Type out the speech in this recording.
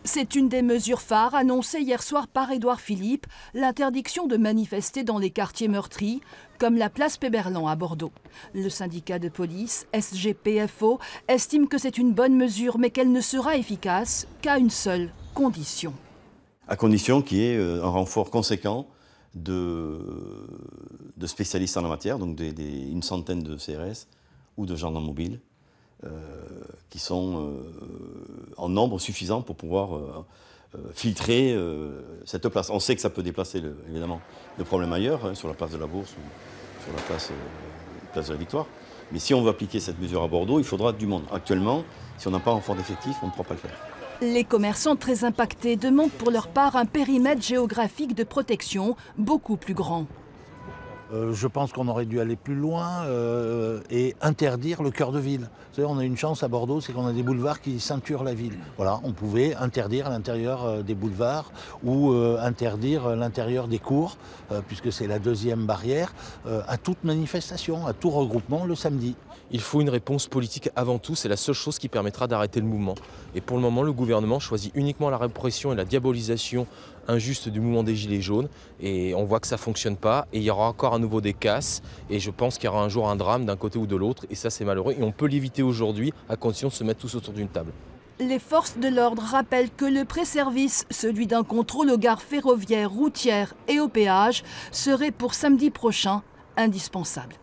C'est une des mesures phares annoncées hier soir par Édouard Philippe, l'interdiction de manifester dans les quartiers meurtris, comme la place Péberlan à Bordeaux. Le syndicat de police, SGPFO, estime que c'est une bonne mesure, mais qu'elle ne sera efficace qu'à une seule condition. À condition qu'il y ait un renfort conséquent de spécialistes en la matière, donc une centaine de CRS ou de gendarmes mobiles, qui sont en nombre suffisant pour pouvoir filtrer cette place. On sait que ça peut déplacer évidemment le problème ailleurs, hein, sur la place de la Bourse ou sur la place de la Victoire. Mais si on veut appliquer cette mesure à Bordeaux, il faudra du monde. Actuellement, si on n'a pas un renfort d'effectifs, on ne pourra pas le faire. Les commerçants très impactés demandent pour leur part un périmètre géographique de protection beaucoup plus grand. Je pense qu'on aurait dû aller plus loin et interdire le cœur de ville. Vous savez, on a une chance à Bordeaux, c'est qu'on a des boulevards qui ceinturent la ville. Voilà, on pouvait interdire l'intérieur des boulevards ou interdire l'intérieur des cours, puisque c'est la deuxième barrière, à toute manifestation, à tout regroupement le samedi. Il faut une réponse politique avant tout, c'est la seule chose qui permettra d'arrêter le mouvement. Et pour le moment, le gouvernement choisit uniquement la répression et la diabolisation injuste du mouvement des Gilets jaunes. Et on voit que ça ne fonctionne pas. Et il y aura encore à nouveau des casses. Et je pense qu'il y aura un jour un drame d'un côté ou de l'autre. Et ça, c'est malheureux. Et on peut l'éviter aujourd'hui à condition de se mettre tous autour d'une table. Les forces de l'ordre rappellent que le pré-service, celui d'un contrôle aux gares ferroviaires, routières et au péage, serait pour samedi prochain indispensable.